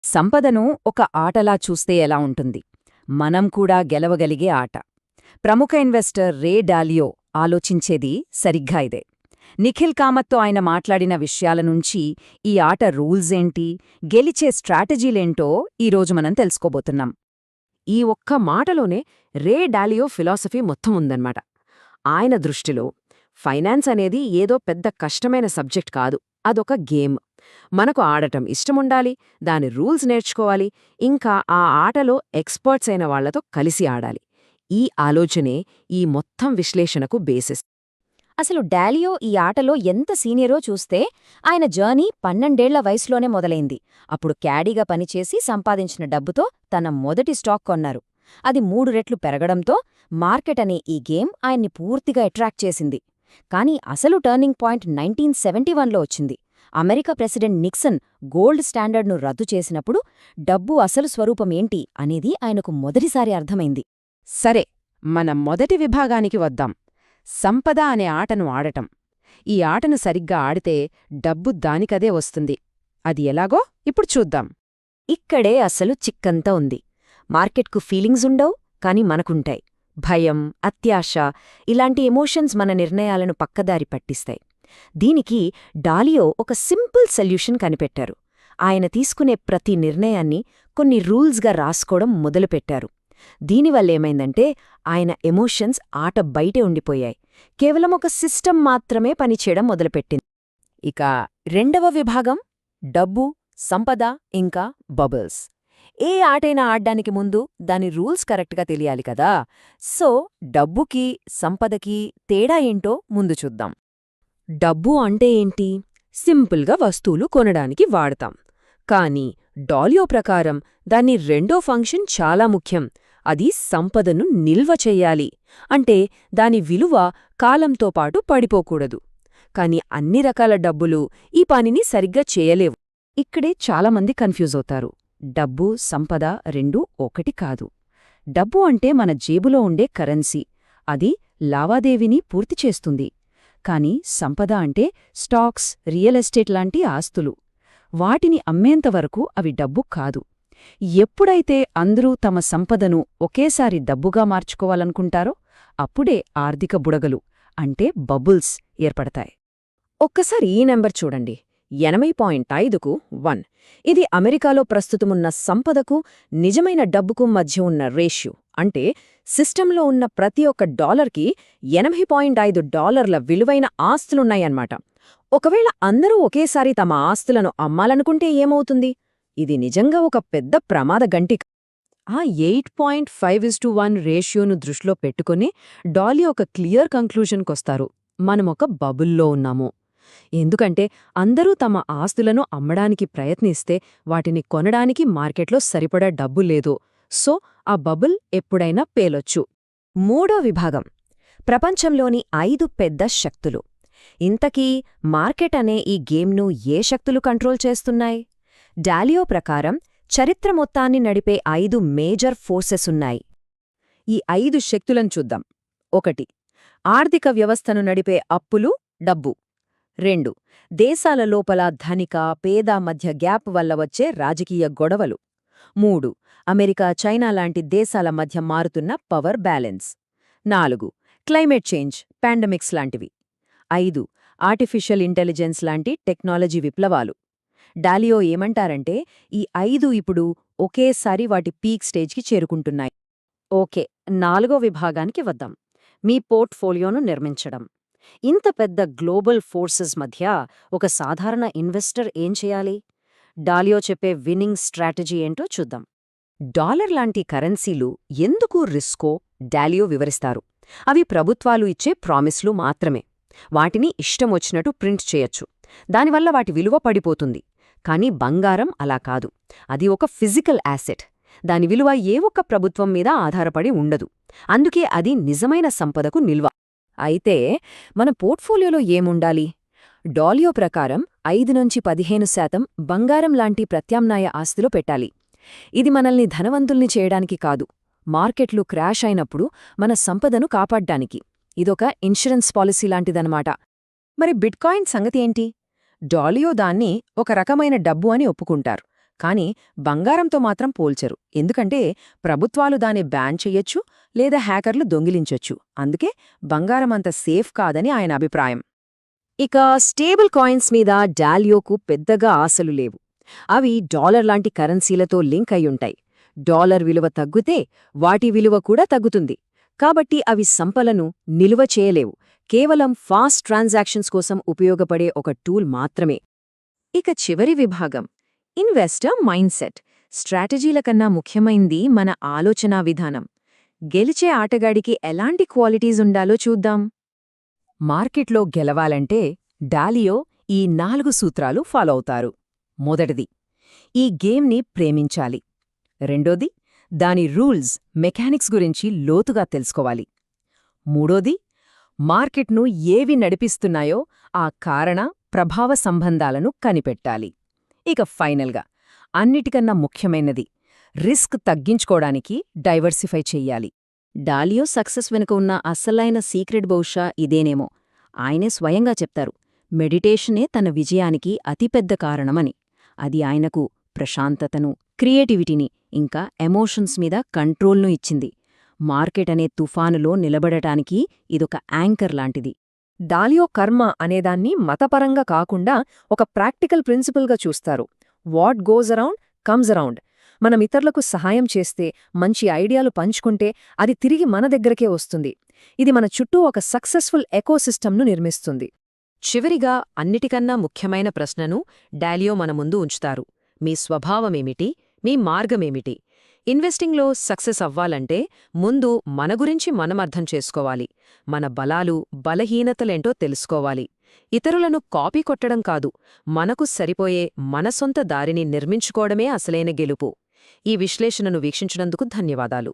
సంపదను ఒక ఆటలా చూస్తే ఎలా ఉంటుంది? మనం కూడా గెలవగలిగే ఆట. ప్రముఖ ఇన్వెస్టర్ రే డాలియో ఆలోచించేది సరిగ్గా ఇదే. నిఖిల్ కామత్తో ఆయన మాట్లాడిన విషయాల నుంచి ఈ ఆట రూల్సేంటి, గెలిచే స్ట్రాటజీలేంటో ఈరోజు మనం తెలుసుకోబోతున్నాం. ఈ ఒక్క మాటలోనే రే డాలియో ఫిలాసఫీ మొత్తం ఉందన్నమాట. ఆయన దృష్టిలో ఫైనాన్స్ అనేది ఏదో పెద్ద కష్టమైన సబ్జెక్ట్ కాదు, అదొక గేమ్. మనకు ఆడటం ఇష్టముండాలి, దాని రూల్స్ నేర్చుకోవాలి, ఇంకా ఆ ఆటలో ఎక్స్పర్ట్స్ అయిన వాళ్లతో కలిసి ఆడాలి. ఈ ఆలోచనే ఈ మొత్తం విశ్లేషణకు బేసిస్. అసలు డాలియో ఈ ఆటలో ఎంత సీనియరో చూస్తే ఆయన జర్నీ 12ఏళ్ల వయసులోనే మొదలైంది. అప్పుడు క్యాడీగా పనిచేసి సంపాదించిన డబ్బుతో తన మొదటి స్టాక్ కొన్నారు. అది 3 రెట్లు పెరగడంతో మార్కెట్ అనే ఈ గేమ్ ఆయన్ని పూర్తిగా అట్రాక్ట్ చేసింది. కానీ అసలు టర్నింగ్ పాయింట్ 1971లో వచ్చింది. అమెరికా ప్రెసిడెంట్ నిక్సన్ గోల్డ్ స్టాండర్డ్ను రద్దు చేసినప్పుడు డబ్బు అసలు స్వరూపమేంటి అనేది ఆయనకు మొదటిసారి అర్థమైంది. సరే, మన మొదటి విభాగానికి వద్దాం. సంపద అనే ఆటను ఆడటం. ఈ ఆటను సరిగ్గా ఆడితే డబ్బు దానికదే వస్తుంది. అది ఎలాగో ఇప్పుడు చూద్దాం. ఇక్కడే అసలు చిక్కంతా ఉంది. మార్కెట్కు ఫీలింగ్స్ ఉండవు, కాని మనకుంటాయి. భయం, అత్యాశ, ఇలాంటి ఎమోషన్స్ మన నిర్ణయాలను పక్కదారి పట్టిస్తాయి. దీనికి డాలియో ఒక సింపుల్ సొల్యూషన్ కనిపెట్టారు. ఆయన తీసుకునే ప్రతి నిర్ణయాన్ని కొన్ని రూల్స్గా రాసుకోవడం మొదలుపెట్టారు. దీనివల్లేమైందంటే ఆయన ఎమోషన్స్ ఆట బయటే ఉండిపోయాయి. కేవలం ఒక సిస్టమ్ మాత్రమే పనిచేయడం మొదలుపెట్టింది. ఇక రెండవ విభాగం డబ్బు, సంపద ఇంకా బబుల్స్. ఏ ఆటైనా ఆడ్డానికి ముందు దాని రూల్స్ కరెక్ట్గా తెలియాలి కదా. సో డబ్బుకి, సంపదకి తేడా ఏంటో ముందు చూద్దాం. డబ్బు అంటే ఏంటి? సింపుల్గా వస్తువులు కొనడానికి వాడతాం. కానీ డాలియో ప్రకారం దాని రెండో ఫంక్షన్ చాలా ముఖ్యం. అది సంపదను నిల్వ చెయ్యాలి. అంటే దాని విలువ కాలంతో పాటు పడిపోకూడదు. కాని అన్ని రకాల డబ్బులు ఈ పనిని సరిగ్గా చేయలేవు. ఇక్కడే చాలామంది కన్ఫ్యూజ్ అవుతారు. డబ్బు, సంపద రెండూ ఒకటి కాదు. డబ్బు అంటే మన జేబులో ఉండే కరెన్సీ. అది లావాదేవీని పూర్తి చేస్తుంది. కాని సంపద అంటే స్టాక్స్, రియల్ ఎస్టేట్ లాంటి ఆస్తులు. వాటిని అమ్మేంతవరకు అవి డబ్బు కాదు. ఎప్పుడైతే అందరూ తమ సంపదను ఒకేసారి డబ్బుగా మార్చుకోవాలనుకుంటారో అప్పుడే ఆర్థిక బుడగలు అంటే బబుల్స్ ఏర్పడతాయి. ఒక్కసారి ఈ నెంబర్ చూడండి, 80.5కు 1. ఇది అమెరికాలో ప్రస్తుతమున్న సంపదకు, నిజమైన డబ్బుకు మధ్య ఉన్న రేషియో. అంటే సిస్టంలో ఉన్న ప్రతి ఒక్క డాలర్కి $80.5 విలువైన ఆస్తులున్నాయన్నమాట. ఒకవేళ అందరూ ఒకేసారి తమ ఆస్తులను అమ్మాలనుకుంటే ఏమవుతుంది? ఇది నిజంగా ఒక పెద్ద ప్రమాద గంటిక. ఆ 8.5:1 రేషియోను దృష్టిలో పెట్టుకుని డాలియో ఒక క్లియర్ కంక్లూజన్కొస్తారు: మనమొక బబుల్లో ఉన్నాము. ఎందుకంటే అందరూ తమ ఆస్తులను అమ్మడానికి ప్రయత్నిస్తే వాటిని కొనడానికి మార్కెట్లో సరిపడా డబ్బు లేదు. సో ఆ బబుల్ ఎప్పుడైనా పేలొచ్చు. మూడో విభాగం ప్రపంచంలోని 5 పెద్ద శక్తులు. ఇంతకీ మార్కెట్ అనే ఈ గేమ్ను ఏ శక్తులు కంట్రోల్ చేస్తున్నాయి? డాలియో ప్రకారం చరిత్ర మొత్తాన్ని నడిపే 5 మేజర్ ఫోర్సెస్ ఉన్నాయి. ఈ 5 శక్తులను చూద్దాం. 1. ఆర్థిక వ్యవస్థను నడిపే అప్పులు, డబ్బు. 2. దేశాల లోపల ధనిక, పేద మధ్య గ్యాప్ వల్ల వచ్చే రాజకీయ గొడవలు. 3. అమెరికా, చైనా లాంటి దేశాల మధ్య మారుతున్న power balance. 4. Climate change, pandemics లాంటివి. 5. ఆర్టిఫిషియల్ ఇంటెలిజెన్స్ లాంటి టెక్నాలజీ విప్లవాలు. డాలియో ఏమంటారంటే ఈ 5 ఇప్పుడు ఒకేసారి వాటి పీక్ స్టేజ్కి చేరుకుంటున్నాయి. ఓకే, 4వ విభాగానికి వద్దాం. మీ పోర్ట్ఫోలియోను నిర్మించడం. ఇంత పెద్ద గ్లోబల్ ఫోర్సెస్ మధ్య ఒక సాధారణ ఇన్వెస్టర్ ఏం చేయాలి? డాలియో చెప్పే విన్నింగ్ స్ట్రాటజీ ఏంటో చూద్దాం. డాలర్ లాంటి కరెన్సీలు ఎందుకు రిస్కో డాలియో వివరిస్తారు. అవి ప్రభుత్వాలు ఇచ్చే ప్రామిస్లు మాత్రమే. వాటిని ఇష్టమొచ్చినట్టు ప్రింట్ చేయొచ్చు. దానివల్ల వాటి విలువ పడిపోతుంది. కానీ బంగారం అలా కాదు. అది ఒక ఫిజికల్ యాసెట్. దాని విలువ ఏ ఒక్క ప్రభుత్వం మీద ఆధారపడి ఉండదు. అందుకే అది నిజమైన సంపదకు నిల్వ. అయితే మన పోర్ట్ఫోలియోలో ఏముండాలి? డాలియో ప్రకారం 5-15% బంగారం లాంటి ప్రత్యామ్నాయ ఆస్తిలో పెట్టాలి. ఇది మనల్ని ధనవంతుల్ని చేయడానికి కాదు, మార్కెట్లు క్రాష్ అయినప్పుడు మన సంపదను కాపాడ్డానికి. ఇదొక ఇన్సూరెన్స్ పాలసీ లాంటిదన్నమాట. మరి బిట్కాయిన్ సంగతి ఏంటి? డాలియో దాన్ని ఒక రకమైన డబ్బు అని ఒప్పుకుంటారు. కానీ బంగారంతో మాత్రం పోల్చరు, ఎందుకంటే ప్రభుత్వాలు దాన్ని బ్యాన్ చెయ్యొచ్చు లేదా హ్యాకర్లు దొంగిలించొచ్చు. అందుకే బంగారం అంత సేఫ్ కాదని ఆయన అభిప్రాయం. ఇక స్టేబుల్ కాయిన్స్ మీద డాలియోకు పెద్దగా ఆశలు లేవు. అవి డాలర్ లాంటి కరెన్సీలతో లింక్ అయ్యుంటాయి. డాలర్ విలువ తగ్గితే వాటి విలువ కూడా తగ్గుతుంది. కాబట్టి అవి సంపలను నిలువ చేయలేవు, కేవలం ఫాస్ట్ ట్రాన్సాక్షన్స్ కోసం ఉపయోగపడే ఒక టూల్ మాత్రమే. ఇక చివరి విభాగం ఇన్వెస్టర్ మైండ్ సెట్. స్ట్రాటజీల కన్నా ముఖ్యమైంది మన ఆలోచనా విధానం. గెలిచే ఆటగాడికి ఎలాంటి క్వాలిటీస్ ఉండాలో చూద్దాం. మార్కెట్లో గెలవాలంటే డాలియో ఈ 4 సూత్రాలు ఫాలో అవుతారు. మొదటిది, ఈ గేమ్ని ప్రేమించాలి. రెండోది, దాని రూల్స్, మెకానిక్స్ గురించి లోతుగా తెలుసుకోవాలి. మూడోది, మార్కెట్ను ఏవి నడిపిస్తున్నాయో ఆ కారణ, ప్రభావ సంబంధాలను కనిపెట్టాలి. ఇక ఫైనల్గా, అన్నిటికన్నా ముఖ్యమైనది, రిస్క్ తగ్గించుకోవడానికి డైవర్సిఫై చెయ్యాలి. డాలియో సక్సెస్ వెనుక ఉన్న అసలైన సీక్రెట్ బహుశా ఇదేనేమో. ఆయనే స్వయంగా చెప్తారు, మెడిటేషనే తన విజయానికి అతిపెద్ద కారణమని. అది ఆయనకు ప్రశాంతతను, క్రియేటివిటీని, ఇంకా ఎమోషన్స్ మీద కంట్రోల్ను ఇచ్చింది. మార్కెట్ అనే తుఫానులో నిలబడటానికి ఇదొక యాంకర్ లాంటిది. డాలియో కర్మ అనేదాన్ని మతపరంగా కాకుండా ఒక ప్రాక్టికల్ ప్రిన్సిపల్గా చూస్తారు. What goes around comes around. మనం ఇతరులకు సహాయం చేస్తే, మంచి ఐడియాలు పంచుకుంటే అది తిరిగి మన దగ్గరకే వస్తుంది. ఇది మన చుట్టూ ఒక సక్సెస్ఫుల్ ఎకోసిస్టమ్ను నిర్మిస్తుంది. చివరిగా, అన్నిటికన్నా ముఖ్యమైన ప్రశ్నను డాలియో మన ముందు ఉంచుతారు. మీ స్వభావమేమిటి? మీ మార్గమేమిటి? ఇన్వెస్టింగ్లో సక్సెస్ అవ్వాలంటే ముందు మన గురించి మనం అర్థం చేసుకోవాలి. మన బలాలు, బలహీనతలేంటో తెలుసుకోవాలి. ఇతరులను కాపీ కొట్టడం కాదు, మనకు సరిపోయే మన సొంత దారిని నిర్మించుకోవడమే అసలైన గెలుపు. ఈ విశ్లేషణను వీక్షించినందుకు ధన్యవాదాలు.